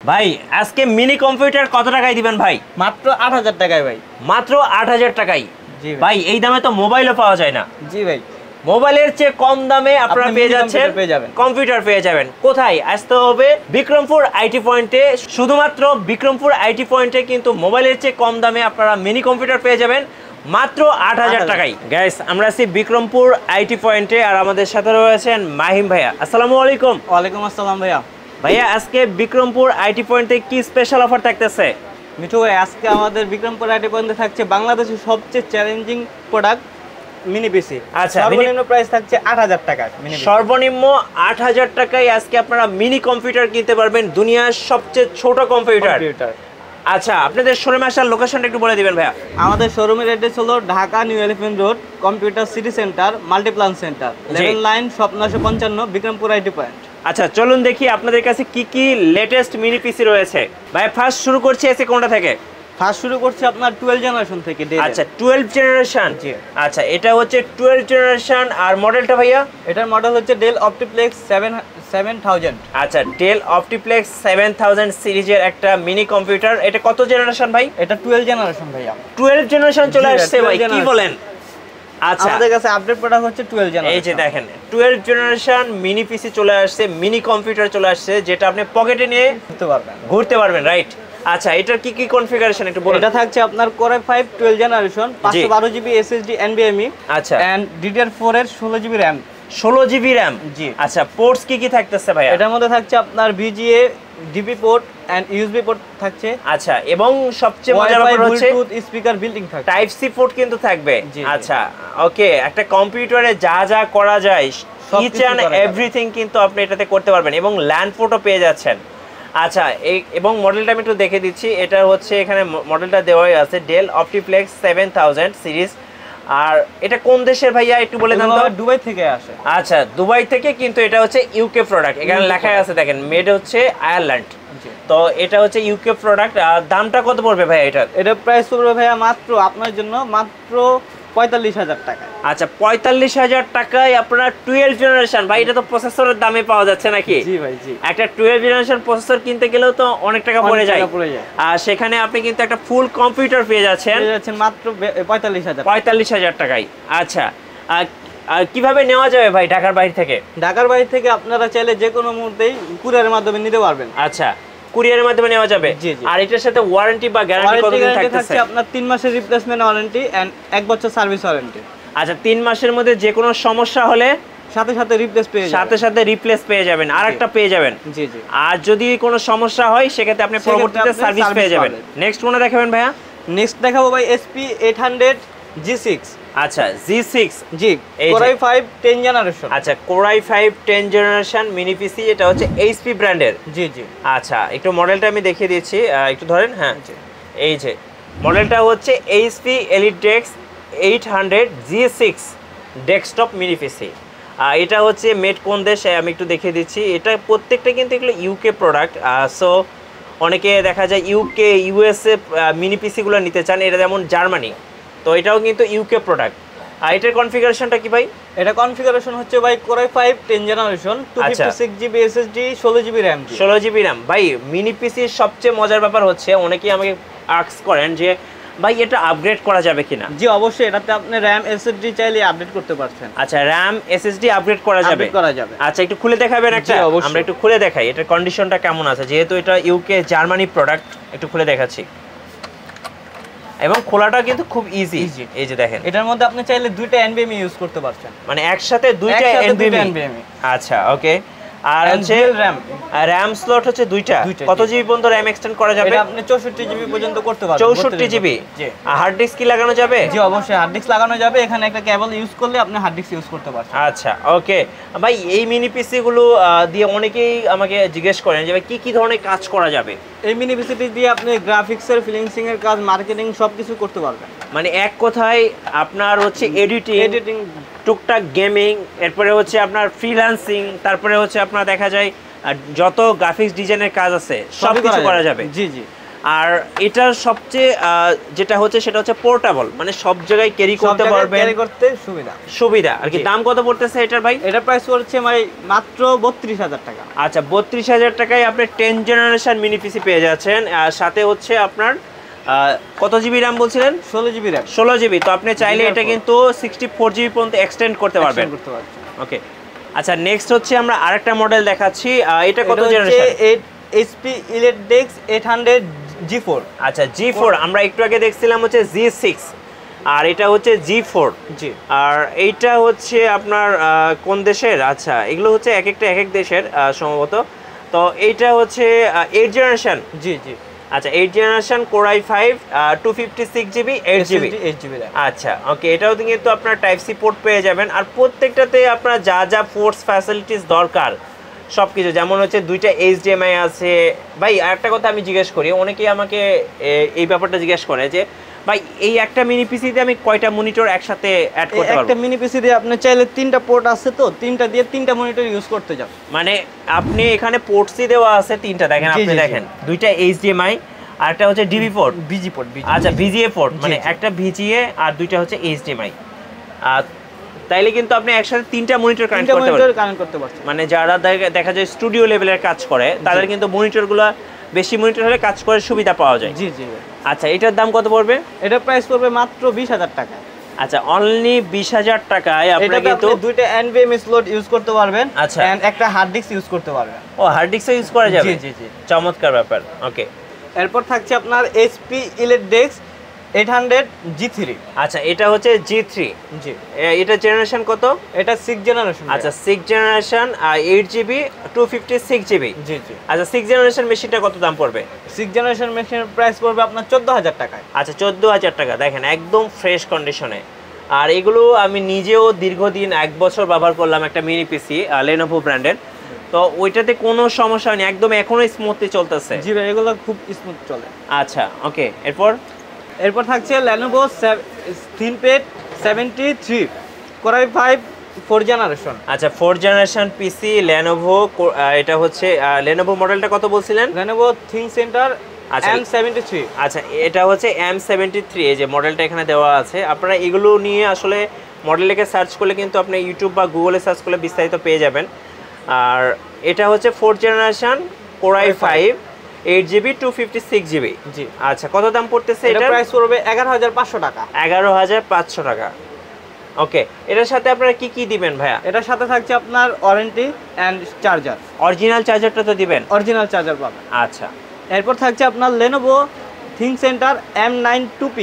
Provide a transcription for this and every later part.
ভাই আজকে mini computer কত টাকায় দিবেন ভাই? মাত্র 8000 টাকায় ভাই। মাত্র 8000 টাকায়? জি ভাই এই দামে তো মোবাইলও পাওয়া যায় না। জি ভাই, মোবাইলের চেয়ে কম দামে আপনারা পেয়ে যাচ্ছেন কম্পিউটার পেয়ে যাবেন। কোথায় আসতে হবে? বিক্রমপুর আইটি পয়েন্টে। শুধুমাত্র বিক্রমপুর আইটি পয়েন্টে কিন্তু মোবাইলের চেয়ে কম দামে আপনারা মিনি কম্পিউটার পেয়ে যাবেন মাত্র 8000 টাকায়। গাইস আমরা আছি বিক্রমপুর আইটি পয়েন্টে আর আমাদের সাথে রয়েছেন মাহিম ভাইয়া। আসসালামু আলাইকুম। ওয়ালাইকুম আসসালাম ভাইয়া। ভাইয়া আজকে বিক্রমপুর আইটি পয়েন্টে কি স্পেশাল অফার থাকতেছে? মিঠু ভাই, আজকে আমাদের বিক্রমপুর আইটি পয়েন্টে থাকছে বাংলাদেশের সবচেয়ে চ্যালেঞ্জিং প্রোডাক্ট মিনি পিসি। আচ্ছা, সর্বনিম্ন প্রাইস থাকছে 8000 টাকা। সর্বনিম্ন 8000 টাকায় আজকে আপনারা মিনি কম্পিউটার কিনতে পারবেন, দুনিয়ার সবচেয়ে ছোট কম্পিউটার। আচ্ছা, আপনাদের শোরুমে আসার লোকেশনটা একটু বলে দিবেন ভাইয়া। আমাদের শোরুমের অ্যাড্রেস হলো Dhaka new elephant road, computer city centre, Multiplan centre, level line, shop 955, Bikrampur IT point. আচ্ছা চলুন দেখি আপনাদের কাছে কি কি লেটেস্ট মিনি পিসি রয়েছে। ভাই ফার্স্ট শুরু করছি এসে কোনটা থেকে? ফার্স্ট শুরু করছি আপনার 12 জেনারেশন থেকে। আচ্ছা 12 জেনারেশন। জি। আচ্ছা এটা হচ্ছে 12 জেনারেশন। আর মডেলটা ভাইয়া? এটার মডেল হচ্ছে ডেল অপটিপ্লেক্স 7000। আচ্ছা ডেল অপটিপ্লেক্স 7000 সিরিজের একটা মিনি কম্পিউটার। এটা কত জেনারেশন ভাই? এটা 12 জেনারেশন ভাইয়া। 12 জেনারেশন চলে আসছে ভাই, কি বলেন? আচ্ছা আমাদের কাছে আপডেট প্রোডাক্ট হচ্ছে 12 জেনারেশন। এই যে দেখেন 12 জেনারেশন মিনি পিসি চলে আসছে, মিনি কম্পিউটার চলে আসছে, যেটা আপনি পকেটে নিয়ে ঘুরতে পারবেন, রাইট? আচ্ছা এটার কি কি কনফিগারেশন একটু বলুন। এটা থাকছে আপনার Core i5 12 generation, 512 GB SSD NVMe। আচ্ছা এন্ড DDR4 এর 16 জিবি RAM। 16 GB RAM। জি। আচ্ছা পোর্টস কি কি থাকতেছে ভাই? এটার মধ্যে থাকছে আপনার VGA, DP port and USB port থাকছে। আচ্ছা এবং সবচেয়ে মজার ব্যাপার হচ্ছে ব্লুটুথ স্পিকার বিল্ডিং থাকছে। টাইপ সি পোর্ট কিন্তু থাকবে। আচ্ছা ওকে, একটা কম্পিউটারে যা যা করা যায় ইচ এন্ড এভরিথিং কিন্তু আপনি এটাতে করতে পারবেন এবং ল্যান্ড পোর্টও পেয়ে যাচ্ছেন। আচ্ছা এবং মডেলটা আমি একটু দেখে দিচ্ছি। এটা হচ্ছে এখানে মডেলটা দেওয়াই আছে, ডেল অপটিপ্লেক্স 7000 সিরিজ। আর এটা কোন দেশের ভাইয়া একটু বলে দেন তো? দুবাই থেকে আসে। আচ্ছা দুবাই থেকে, কিন্তু এটা হচ্ছে ইউকে প্রোডাক্ট। এখানে লেখা আছে দেখেন, মেড হচ্ছে আয়ারল্যান্ড। তো এটা হচ্ছে ইউকে প্রোডাক্ট। আর দামটা কত পড়বে ভাইয়া এটার? এটা প্রাইস পড়বে ভাইয়া মাত্র আপনার জন্য মাত্র 45000 টাকা। আচ্ছা 45000 টাকায় আপনারা 12 জেনারেশন। ভাই এটা তো প্রসেসরের দামে পাওয়া যাচ্ছে নাকি? জি ভাই জি। একটা 12 জেনারেশন প্রসেসর কিনতে গেলেও তো অনেক টাকা পড়ে যায়। আর সেখানে আপনি কিন্তু একটা ফুল কম্পিউটার পেয়ে যাচ্ছেন মাত্র 45000 টাকায়। আচ্ছা আর কিভাবে নেওয়া যাবে ভাই ঢাকার বাইরে থেকে? ঢাকার বাইরে থেকে আপনারা চাইলে যে কোনো মুহূর্তেই কুরিয়ারের মাধ্যমে নিতে পারবেন। আচ্ছা কুরিয়ারের মাধ্যমে নেওয়া যাবে। আর এটার সাথে ওয়ারেন্টি বা গ্যারান্টি কতদিন থাকতেছে? আপনার 3 মাসের রিপ্লেসমেন্ট ওয়ারেন্টি এন্ড 1 বছর সার্ভিস ওয়ারেন্টি। আচ্ছা 3 মাসের মধ্যে যে কোনো সমস্যা হলে সাথে সাথে রিপ্লেস পেয়ে যাবেন, আরেকটা পেয়ে যাবেন। জি জি। আর যদি কোনো সমস্যা হয় সেক্ষেত্রে আপনি পরবর্তীতে সার্ভিস পেয়ে যাবেন। নেক্সট কোনটা দেখাবেন ভাইয়া? নেক্সট দেখাবো ভাই SP 800 G6। আচ্ছা G6 জি, Core i5 10 জেনারেশন। আচ্ছা Core i5 10 জেনারেশন মিনি পিসি। এটা হচ্ছে HP ব্র্যান্ডের। জি জি। আচ্ছা একটু মডেলটা আমি দেখিয়ে দিচ্ছি, একটু ধরেন। হ্যাঁ এই যে মডেলটা হচ্ছে HP EliteX 800 G6 desktop mini পিসি। এটা হচ্ছে মেড কোন দেশে আমি একটু দেখিয়ে দিচ্ছি। এটা প্রত্যেকটা কিন্তু এগুলো ইউকে প্রোডাক্ট। সো অনেকে দেখা যায় ইউকে ইউএসএ মিনি পিসিগুলো নিতে চান, এটা যেমন জার্মানি। তো এটাও কিন্তু ইউকে প্রোডাক্ট। আর এটার কনফিগারেশনটা কি ভাই? এটা কনফিগারেশন হচ্ছে ভাই Core i5 10 generation, 256 GB SSD, 16 GB RAM। 16 GB RAM। ভাই মিনি পিসির সবচেয়ে মজার ব্যাপার হচ্ছে অনেকেই আমাকে আস্ক করেন যে ভাই এটা আপগ্রেড করা যাবে কিনা? জি অবশ্যই, এটাতে আপনি RAM SSD চাইলে আপডেট করতে পারছেন। আচ্ছা RAM SSD আপগ্রেড করা যাবে? আচ্ছা একটু খুলে দেখাবেন একটা? আমরা একটু খুলে দেখাই এটার কন্ডিশনটা কেমন আছে, যেহেতু এটা ইউকে জার্মানি প্রোডাক্ট। একটু খুলে দেখাচ্ছি এবং খোলাটা কিন্তু খুব ইজি। এই যে দেখেন, এটার মধ্যে আপনি চাইলে দুইটা NVMe ইউজ করতে পারছেন, মানে একসাথে দুইটা NVMe। আচ্ছা ওকে। আর হচ্ছে RAM স্লট হচ্ছে দুইটা। কত জিবি পর্যন্ত RAM এক্সটেন্ড করা যাবে? এটা আপনি 64 জিবি পর্যন্ত করতে পারবেন। 64 জিবি। জি। আর হার্ড ডিস্ক কি লাগানো যাবে? জি অবশ্যই হার্ড ডিস্ক লাগানো যাবে। এখানে একটা কেবল ইউজ করলে আপনি হার্ড ডিস্ক ইউজ করতে পারবেন। আচ্ছা ওকে ভাই, এই মিনি পিসি গুলো দিয়ে অনেকেই আমাকে জিজ্ঞেস করেন যে ভাই কি কি ধরনের কাজ করা যাবে? এই মিনি পিসিটি দিয়ে আপনি গ্রাফিক্সের, ফ্রিল্যান্সিং এর কাজ, মার্কেটিং সবকিছু করতে পারবেন। মানে এক কথায় আপনার হচ্ছে এডিটিং, টুকটাক গেমিং, এরপরে হচ্ছে আপনার ফ্রিল্যান্সিং, তারপরে হচ্ছে আপনার দেখা যায় যত গ্রাফিক্স ডিজাইনের কাজ আছে সব কিছু করা যাবে। জি জি। আর এটার সবচেয়ে যেটা হচ্ছে সেটা হচ্ছে পোর্টেবল, মানে সব জায়গায় ক্যারি করতে পারবেন, ক্যারি করতে সুবিধা আর কি। দাম কত পড়তেছে এটার ভাই? এটা প্রাইস পড়ছে ভাই মাত্র ৩২,০০০ টাকা। আচ্ছা, ৩২,০০০ টাকায় আপনি 10 জেনারেশন মিনি পিসি পেয়ে যাচ্ছেন। আর সাথে হচ্ছে আপনার কত জিবি র্যাম বলছিলেন? 16 জিবি র্যাম। 16 জিবি। তো আপনি চাইলে এটা কিন্তু 64 জিবি পর্যন্ত এক্সটেন্ড করতে পারবেন। ওকে, আচ্ছা নেক্সট হচ্ছে আমরা আরেকটা মডেল দেখাচ্ছি। এটা কত জেনারেশন? HP EliteDex 800 G4। আচ্ছা G4, আমরা একটু আগে দেখছিলাম হচ্ছে G6, আর এটা হচ্ছে G4। জি। আর এইটা হচ্ছে আপনার কোন দেশের? আচ্ছা, এগুলো হচ্ছে এক একটা এক এক দেশের সম্ভবত। তো এইটা হচ্ছে 8 জেনারেশন। জি জি। আচ্ছা, 8 generation Core i5 256 GB 8 GB. আচ্ছা ওকে, এটাও কিন্তু আপনার টাইপ সি পোর্ট পেয়ে যাবেন। আর প্রত্যেকটাতে আপনার যা যা ফোর্স ফ্যাসিলিটিস দরকার সব কিছু, যেমন হচ্ছে 2টা HDMI আছে। ভাই আরেকটা কথা আমি জিজ্ঞেস করি, অনেকেই আমাকে এই ব্যাপারটা জিজ্ঞেস করে যে ভাই এই একটা মিনি পিসিতে আমি কয়টা মনিটর একসাথে অ্যাড করতে পারবো? একটা মিনি পিসি দিয়ে আপনি চাইলে 3টা পোর্ট আছে, তো 3টা দিয়ে 3টা মনিটর ইউজ করতে যান। মানে আপনি এখানে পোর্ট সি দেওয়া আছে 3টা, দেখেন আপনি দেখেন 2টা HDMI আর একটা হচ্ছে ডিবি পোর্ট, বিজি পোর্ট। আচ্ছা VGA পোর্ট, মানে একটা VGA আর 2টা হচ্ছে HDMI। তাইলে কিন্তু আপনি একসাথে 3টা মনিটর কানেক্ট করতে পারছেন। মানে যারা দেখা যায় স্টুডিও লেভেলের কাজ করে তাদের কিন্তু মনিটরগুলো বেশি মনিটর হলে কাজ করে সুবিধা পাওয়া যায়। জি জি। আচ্ছা, এটার দাম কত পড়বে? এটা প্রাইস পড়বে মাত্র 20,000 টাকা। আচ্ছা, অনলি 20,000 টাকায় আপনি কিন্তু 2টা NVMe স্লট ইউজ করতে পারবেন। আচ্ছা, এন্ড একটা হার্ড ডিস্ক ইউজ করতে পারবেন। ও হার্ড ডিস্কও ইউজ করা যাবে? জি জি জি। চমৎকার ব্যাপার। ওকে, এরপর থাকছে আপনার HP EliteDex 800 G3। আচ্ছা, এটা হচ্ছে G3। জি। এটা জেনারেশন কত? এটা 6 জেনারেশন। আচ্ছা 6 জেনারেশন 8 জিবি 256 জিবি। জি জি। আচ্ছা 6 জেনারেশন মেশিনটা কত দাম পড়বে? 6 জেনারেশন মেশিনের প্রাইস পড়বে আপনার 14,000 টাকায়। আচ্ছা 14,000 টাকা। দেখেন একদম ফ্রেশ কন্ডিশনে। আর এগুলো আমি নিজেও দীর্ঘদিন 1 বছর ব্যবহার করলাম একটা মিনি পিসি Lenovo ব্র্যান্ডের, তো ওইটাতে কোনো সমস্যা হয়নি, একদম এখনো স্মুথলি চলতেছে। জি ভাই, এগুলো খুব স্মুথ চলে। আচ্ছা ওকে, এরপর থাকছে Lenovo ThinkPad 73 Core i5 4 generation. আচ্ছা 4 জেনারেশন পিসি Lenovo, এটা হচ্ছে Lenovo মডেলটা কত বলছিলেন? Lenovo ThinkCenter M73। আচ্ছা, এটা হচ্ছে M73, এই যে মডেলটা এখানে দেওয়া আছে। আপনারা এগুলো নিয়ে আসলে মডেলটাকে সার্চ করলে কিন্তু আপনি ইউটিউব বা গুগলে সার্চ করলে বিস্তারিত পেয়ে যাবেন। আর এটা হচ্ছে 4 generation Core i5 8 GB 256 GB. জি। আচ্ছা, কত দাম পড়তেছে এটা? প্রাইস পড়বে 11,500 টাকা। 11,500 টাকা। ওকে, এটার সাথে আপনারা কি কি দিবেন ভাইয়া? এটার সাথে থাকছে আপনার ওয়ারেন্টি এন্ড চার্জার। অরিজিনাল চার্জারটা তো দিবেন? অরিজিনাল চার্জার পাবেন। আচ্ছা, এরপর থাকছে আপনার Lenovo ThinkCenter M9 2P।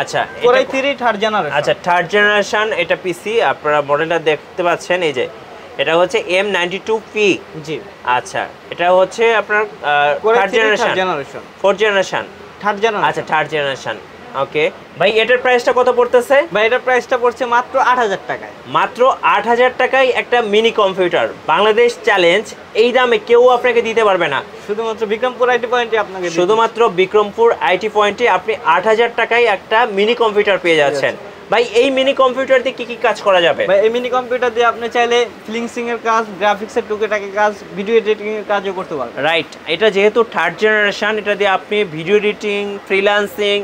আচ্ছা, Core i3 থার্ড জেনারেশন। আচ্ছা থার্ড জেনারেশন এটা পিসি, আপনারা মডেলটা দেখতে পাচ্ছেন, এই যে এটা হচ্ছে M92P। জি। আচ্ছা, এটা হচ্ছে আপনার third generation 4 generation third generation. আচ্ছা থার্ড জেনারেশন। ওকে ভাই, এটার প্রাইসটা কত পড়তেছে? ভাই এটার প্রাইসটা পড়ছে মাত্র 8,000 টাকায়। মাত্র 8,000 টাকায় একটা মিনি কম্পিউটার, বাংলাদেশ চ্যালেঞ্জ। এই দামে কেউ আপনাকে দিতে পারবে না। শুধুমাত্র বিক্রমপুর আইটি পয়েন্টে আপনাকে, শুধুমাত্র বিক্রমপুর আইটি পয়েন্টে আপনি 8,000 টাকায় একটা মিনি কম্পিউটার পেয়ে যাচ্ছেন। ভাই এই মিনি কম্পিউটার দিয়ে কি কি কাজ করা যাবে? ভাই এই মিনি কম্পিউটার দিয়ে আপনি চাইলে ফিলিংসিং এর কাজ, গ্রাফিক্সের টুকিটাকি কাজ, ভিডিও এডিটিং এর কাজও করতে পারবেন। রাইট, এটা যেহেতু থার্ড জেনারেশন, এটা দিয়ে আপনি ভিডিও এডিটিং, ফ্রিল্যান্সিং,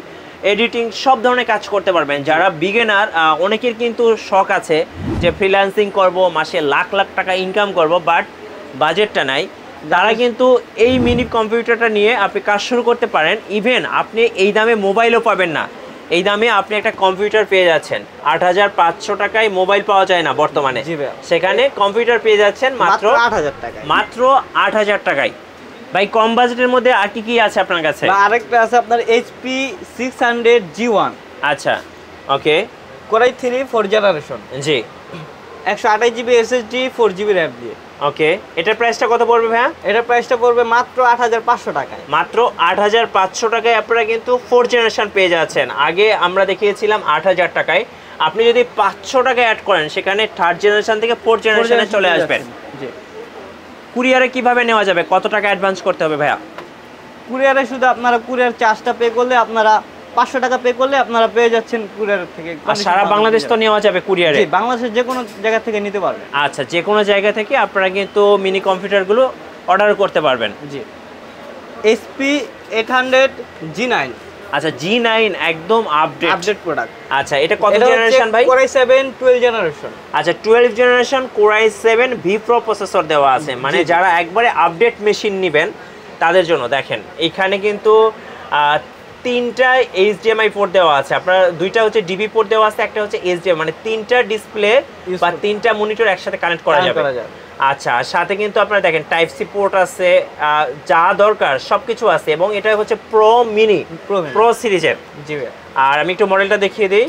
এডিটিং সব ধরনের কাজ করতে পারবেন। যারা বিগিনার, অনেকের কিন্তু শখ আছে যে ফ্রিল্যান্সিং করব, মাসে লাখ লাখ টাকা ইনকাম করব, বাট বাজেটটা নাই, তারা কিন্তু এই মিনি কম্পিউটারটা নিয়ে আপনি কাজ শুরু করতে পারেন। ইভেন আপনি এই দামে মোবাইলও পাবেন না, এই দামে আপনি একটা কম্পিউটার পেয়ে যাচ্ছেন। 8,500 টাকায় মোবাইল পাওয়া যায় না বর্তমানে, সেখানে কম্পিউটার পেয়ে যাচ্ছেন মাত্র 8,000 টাকায়। মাত্র 8,000 টাকায়। ভাই কম বাজেটের মধ্যে আর কি কি আছে আপনার কাছে? আরেকটা আছে আপনার HP 600 G1। আচ্ছা ওকে, Core i3 4 জেনারেশন। জি। 128 জিবি SSD 4 জিবি RAM দিয়ে। ওকে, এটার প্রাইসটা কত পড়বে ভাইয়া? এটার প্রাইসটা পড়বে মাত্র 8,500 টাকায়। মাত্র 8,500 টাকায় আপনারা কিন্তু 4 জেনারেশন পেয়ে যাচ্ছেন। আগে আমরা দেখিয়েছিলাম 8,000 টাকায়। আপনি যদি 500 টাকা অ্যাড করেন, সেখানে থার্ড জেনারেশন থেকে 4 জেনারেশনে চলে আসবেন। জি। কুরিয়ারে কিভাবে নেওয়া যাবে? কত টাকা অ্যাডভান্স করতে হবে ভাইয়া? কুরিয়ারে শুধু আপনারা কুরিয়ার চার্জটা পে করলে, আপনারা 500 টাকা পে করলে আপনারা পেয়ে যাচ্ছেন কুরিয়ার থেকে। আর সারা বাংলাদেশ তো নেওয়া যাবে কুরিয়ারে? জি, বাংলাদেশের যে কোনো জায়গা থেকে নিতে পারবেন। আচ্ছা, যে কোনো জায়গা থেকে আপনারা কিন্তু মিনি কম্পিউটারগুলো অর্ডার করতে পারবেন। জি। HP 800 G9। আচ্ছা G9 একদম আপডেট প্রোডাক্ট। আচ্ছা এটা কত জেনারেশন ভাই? Core i7 12 generation. আচ্ছা 12 generation Core i7 V Pro processor দেওয়া আছে, মানে যারা একবারে আপডেট মেশিন নেবেন তাদের জন্য। দেখেন এখানে কিন্তু তিনটা HDMI পোর্ট দেওয়া আছে, আপনার দুইটা হচ্ছে ডিবি পোর্ট দেওয়া আছে, একটা হচ্ছে HDMI, মানে তিনটা ডিসপ্লে বা তিনটা মনিটর একসাথে কানেক্ট করা যাবে। আচ্ছা আর সাথে কিন্তু আপনারা দেখেন টাইপ সি পোর্ট আছে, যা দরকার সবকিছু আছে, এবং এটা হচ্ছে প্রো সিরিজের। জি ভাই। আর আমি একটু মডেলটা দেখিয়ে দিই,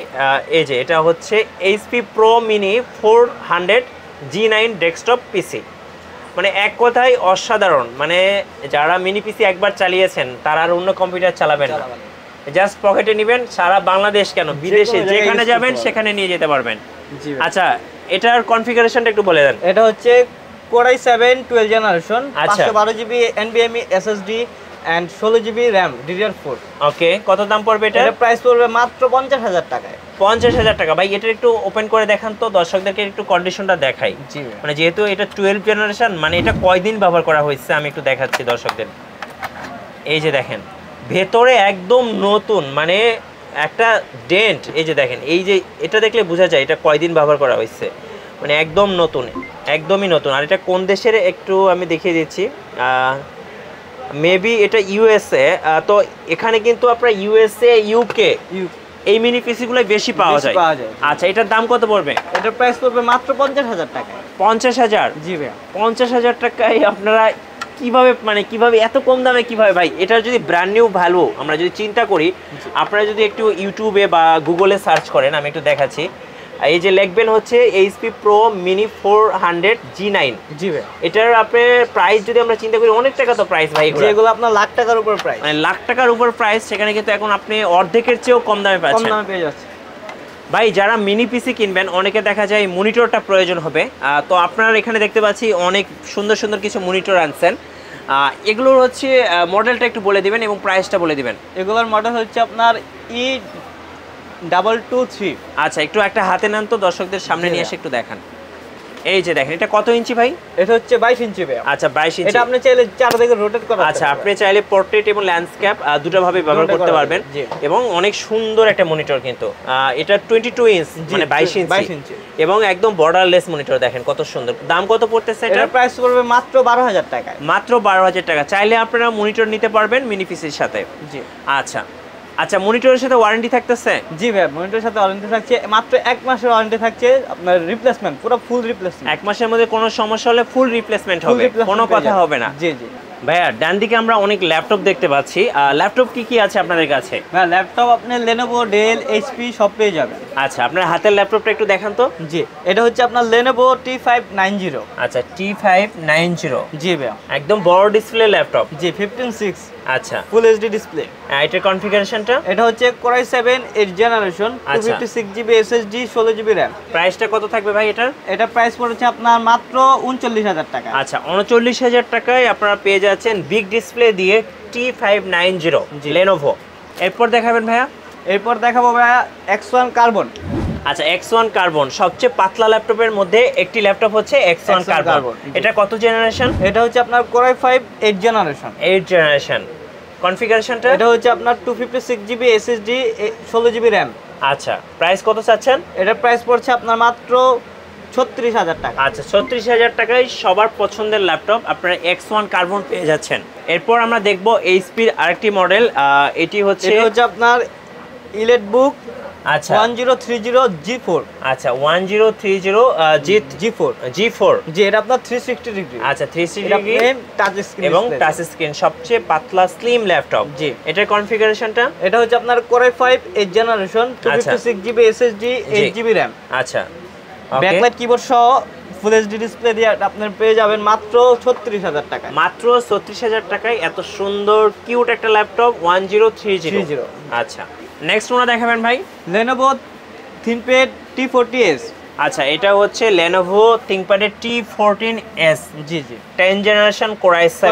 এই যে এটা হচ্ছে HP Pro Mini 400 G9 desktop পিসি, মানে এক কথায় অসাধারণ। মানে যারা মিনি পিসি একবার চালিয়েছেন তারা আর অন্য কম্পিউটার চালাবেন না, জাস্ট পকেটে নেবেন, সারা বাংলাদেশ কেন বিদেশে যেখানে যাবেন সেখানে নিয়ে যেতে পারবেন। আচ্ছা এটার কনফিগারেশনটা একটু বলে দেন। এটা হচ্ছে Core i7 12 generation, 512GB NVMe SSD and 16GB RAM DDR4। ওকে, কত দাম পড়বে এটা? এর প্রাইস পড়বে মাত্র 50,000 টাকায়। 50,000 টাকা। ভাই এটা একটু ওপেন করে দেখান তো, দর্শকদেরকে একটু কন্ডিশনটা দেখাই। মানে যেহেতু এটা 12 জেনারেশন, মানে এটা কয়দিন ব্যবহার করা হয়েছে আমি একটু দেখাচ্ছি দর্শকদের। এই যে দেখেন ভেতরে একদম নতুন, মানে একটা ডেন্ট, এই যে দেখেন, এই যে এটা দেখলে বোঝা যায় এটা কয়দিন ব্যবহার করা হয়েছে, মানে একদম নতুন, একদমই নতুন। আর এটা কোন দেশের একটু আমি দেখিয়ে দিচ্ছি, মেবি এটা ইউএসএ। তো এখানে কিন্তু আপনার ইউএসএ ইউকে এই মিনি পিসিগুলো বেশি পাওয়া যায়। আচ্ছা এটার দাম কত পড়বে? এটার প্রাইস পড়বে মাত্র 50,000 টাকা। 50,000? জি ভাই। 50,000 টাকায় আপনারা কিভাবে এত কম দামে কিভাবে ভাই? এটা যদি ব্র্যান্ড নিউ ভ্যালু আমরা যদি চিন্তা করি, আপনারা যদি একটু ইউটিউবে বা গুগলে সার্চ করেন, আমি একটু দেখাচ্ছি, এই যে লিখবেন হচ্ছে HP Pro Mini 400 G9। জি ভাই। এটার আপনার প্রাইস যদি আমরা চিন্তা করি, অনেক টাকা তো প্রাইস ভাই, যেগুলো আপনার লাখ টাকার উপর প্রাইস, মানে লাখ টাকার উপর প্রাইস, সেখানে কিন্তু এখন আপনি অর্ধেকের চেয়েও কম দামে পাচ্ছেন। কম দামে পেয়ে যাচ্ছে ভাই। যারা মিনি পিসি কিনবেন অনেকে দেখা যায় মনিটরটা প্রয়োজন হবে, তো আপনারা এখানে দেখতে পাচ্ছি অনেক সুন্দর সুন্দর কিছু মনিটর আনছেন। এগুলোর হচ্ছে মডেলটা একটু বলে দিবেন এবং প্রাইসটা বলে দিবেন। এগুলোর মডেল হচ্ছে আপনার E223। আচ্ছা একটু একটা হাতে নেন তো, দর্শকদের সামনে নিয়ে এসে একটু দেখান। এই যে দেখেন এটা কত ইঞ্চি ভাই? এটা হচ্ছে 22 ইঞ্চি ভাই। আচ্ছা 22 ইঞ্চি। এটা আপনি চাইলে চারদিকে রোটেট করা। আচ্ছা আপনি চাইলে পোর্ট্রেট এবং ল্যান্ডস্কেপ দুটো ভাবে ব্যবহার করতে পারবেন, এবং অনেক সুন্দর একটা মনিটর কিন্তু। এটা 22 ইঞ্চ, মানে 22 ইঞ্চি, এবং একদম বর্ডারলেস মনিটর। দেখেন কত সুন্দর। দাম কত পড়তেছে এটা? এটার প্রাইস পড়বে মাত্র 12,000 টাকা। মাত্র 12,000 টাকা। চাইলে আপনারা মনিটর নিতে পারবেন মিনি পিসির সাথে। জি। আচ্ছা মনিটরের সাথে ওয়ারেন্টি থাকতেছে? জি ভাই, মনিটরের সাথে ওয়ারেন্টি থাকছে, মাত্র 1 মাসের ওয়ারেন্টি থাকছে। আপনার রিপ্লেসমেন্ট পুরো ফুল রিপ্লেসমেন্ট, 1 মাসের মধ্যে কোনো সমস্যা হলে ফুল রিপ্লেসমেন্ট হবে, কোনো কথা হবে না। জি জি ভাইয়া। ডান দিকে আমরা অনেক ল্যাপটপ দেখতে পাচ্ছি, ল্যাপটপ কি আছে আপনাদের কাছে? হ্যাঁ, ল্যাপটপ আপনি Lenovo, Dell, HP সব পেয়ে যাবেন। আচ্ছা আপনার হাতের ল্যাপটপটা একটু দেখান তো। জি, এটা হচ্ছে আপনার Lenovo T590। আচ্ছা T590। জি ভাইয়া। একদম বড় ডিসপ্লে ল্যাপটপ। জি 15.6। আচ্ছা ফুল HD ডিসপ্লে। এটার কনফিগারেশনটা? এটা হচ্ছে Core i7 8 generation, 256GB SSD, 16GB RAM। প্রাইসটা কত থাকবে ভাই এটার? এটা প্রাইস পড়েছে আপনার মাত্র 39,000 টাকা। আচ্ছা 39,000 টাকায় আপনারা পেয়ে যাচ্ছেন বিগ ডিসপ্লে দিয়ে T590 Lenovo। এরপর দেখাবেন ভাইয়া? এরপর দেখাবো ভাইয়া X1 কার্বন। আচ্ছা X1 কার্বন সবচেয়ে পাতলা ল্যাপটপের মধ্যে একটি ল্যাপটপ হচ্ছে X1 কার্বন। এটা কত জেনারেশন? এটা হচ্ছে আপনার Core i5 8 জেনারেশন। 8 জেনারেশন। কনফিগারেশনটা? এটা হচ্ছে আপনার 256GB SSD, 16GB RAM। আচ্ছা প্রাইস কত চাচ্ছেন? এটার প্রাইস পড়ছে আপনার মাত্র 36,000 টাকা। আচ্ছা 36,000 টাকায় সবার পছন্দের ল্যাপটপ আপনারা X1 কার্বন পেয়ে যাচ্ছেন। এরপর আমরা দেখব এইচপির আরেকটি মডেল, এটি হচ্ছে আপনার EliteBook। আচ্ছা 1030 G4। আচ্ছা 1030 G4। জি, এটা আপনার 360 ডিগ্রি। আচ্ছা 360 ডিগ্রি টাচ স্ক্রিন এবং টাচ স্ক্রিন, সবচেয়ে পাতলা স্লিম ল্যাপটপ। জি। এটার কনফিগারেশনটা? এটা হচ্ছে আপনার Core i5 8 generation, 256GB SSD, 8GB RAM। আচ্ছা ব্যাকলাইট কিবোর্ড সহ ফুল এইচডি ডিসপ্লে দিয়ে আপনার পেয়ে যাবেন মাত্র 36,000 টাকা। মাত্র 36,000 টাকায় এত সুন্দর কিউট একটা ল্যাপটপ 1030। আচ্ছা নেক্সট ওনা দেখাবেন ভাই? Lenovo ThinkPad T40s। আচ্ছা এটা হচ্ছে Lenovo ThinkPad T14s। জি জি 10 জেনারেশন Core i7।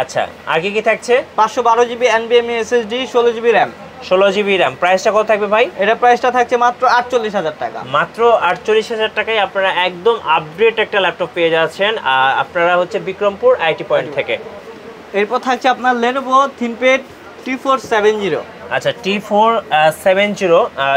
আচ্ছা আগে কি থাকছে? 512GB NVMe SSD, 16GB RAM। 16GB RAM। প্রাইসটা কত থাকবে ভাই? এটা প্রাইসটা থাকছে মাত্র 48,000 টাকা। মাত্র 48,000 টাকায় আপনারা একদম আপডেট একটা ল্যাপটপ পেয়ে যাচ্ছেন। আপনারা হচ্ছে বিক্রমপুর আইটি পয়েন্ট থেকে। এরপর থাকছে আপনার Lenovo ThinkPad T470 আচ্ছা T470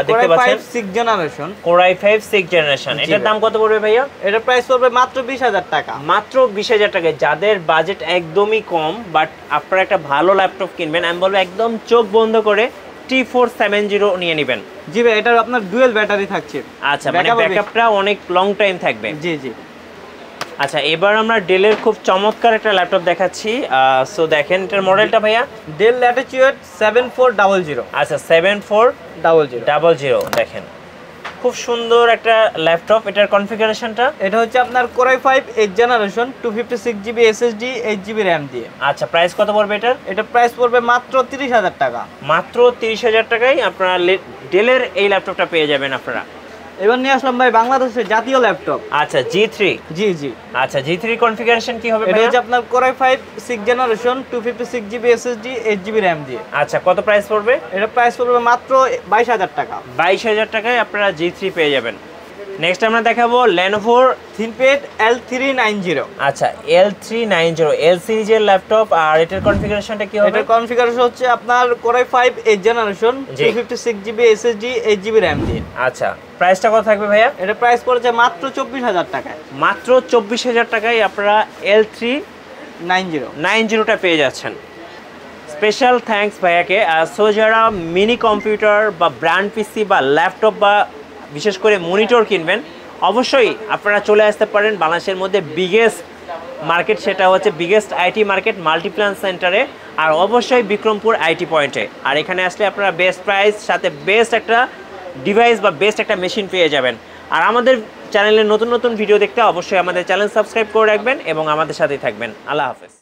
দেখতে Core পাচ্ছেন, i5 6th generation, Core i5 6th generation। জি এটার ভাই। দাম কত পড়বে ভাইয়া? এটার প্রাইস পড়বে মাত্র 20,000 টাকা। মাত্র 20,000 টাকায়। যাদের বাজেট একদমই কম বাট আপনারা একটা ভালো ল্যাপটপ কিনবেন, আমি বলবো একদম চোখ বন্ধ করে T470 নিয়ে নেবেন। জি ভাই, এটার আপনার ডুয়েল ব্যাটারি থাকছে। আচ্ছা, মানে ব্যাকআপটা অনেক লং টাইম থাকবে। জি জি। আচ্ছা, এবার আমরা ডেলের খুব চমৎকার একটা ল্যাপটপ দেখাচ্ছি। সো দেখেন এটার মডেলটা ভাইয়া, ডেল ল্যাটিটিউড 7400। আচ্ছা 7400 দেখেন, খুব সুন্দর একটা ল্যাপটপ। এটার কনফিগারেশনটা, এটা হচ্ছে আপনার Core i5 8th generation 256GB SSD 8GB RAM দিয়ে। আচ্ছা প্রাইস কত পড়বে এটার? এটা প্রাইস পড়বে মাত্র 30,000 টাকা। মাত্র 30,000 টাকায় আপনারা ডেলের এই ল্যাপটপটা পেয়ে যাবেন আপনারা। এবার নিয়ে আসলাম ভাই বাংলাদেশের জাতীয় ল্যাপটপ। আচ্ছা G3। জি জি। আচ্ছা G3 কনফিগারেশন কি হবে এটা ভাইয়া? হচ্ছে আপনার Core i5 6th generation 256GB SSD 8GB RAM দিয়ে। আচ্ছা কত প্রাইস পড়বে? এটা প্রাইস পড়বে মাত্র 22,000 টাকা। 22,000 টাকায় আপনারা G3 পেয়ে যাবেন। নেক্সট আমরা দেখাবো Lenovo ThinkPad L390। আচ্ছা L390 L সিরিজের ল্যাপটপ। আর এটার কনফিগারেশনটা কি হবে? এটার কনফিগারেশন হচ্ছে আপনার Core i5 8th generation জি। 256GB SSD 8GB RAM দিয়ে। আচ্ছা প্রাইসটা কত থাকবে ভাইয়া? এটা প্রাইস পড়েছে মাত্র 24,000 টাকায়। মাত্র 24,000 টাকায় আপনারা L390টা পেয়ে যাচ্ছেন। স্পেশাল থ্যাঙ্কস ভাইয়াকে। সো যারা মিনি কম্পিউটার বা ব্র্যান্ড পিসি বা ল্যাপটপ বা বিশেষ করে মনিটর কিনবেন, অবশ্যই আপনারা চলে আসতে পারেন বাংলাদেশের মধ্যে বিগেস্ট মার্কেট, সেটা হচ্ছে বিগেস্ট আইটি মার্কেট মাল্টিপ্ল্যান সেন্টারে, আর অবশ্যই বিক্রমপুর আইটি পয়েন্টে। আর এখানে আসলে আপনারা বেস্ট প্রাইস সাথে বেস্ট একটা ডিভাইস বা বেস্ট একটা মেশিন পেয়ে যাবেন। আর আমাদের চ্যানেলের নতুন নতুন ভিডিও দেখতে অবশ্যই আমাদের চ্যানেল সাবস্ক্রাইব করে রাখবেন এবং আমাদের সাথেই থাকবেন। আল্লাহ হাফেজ।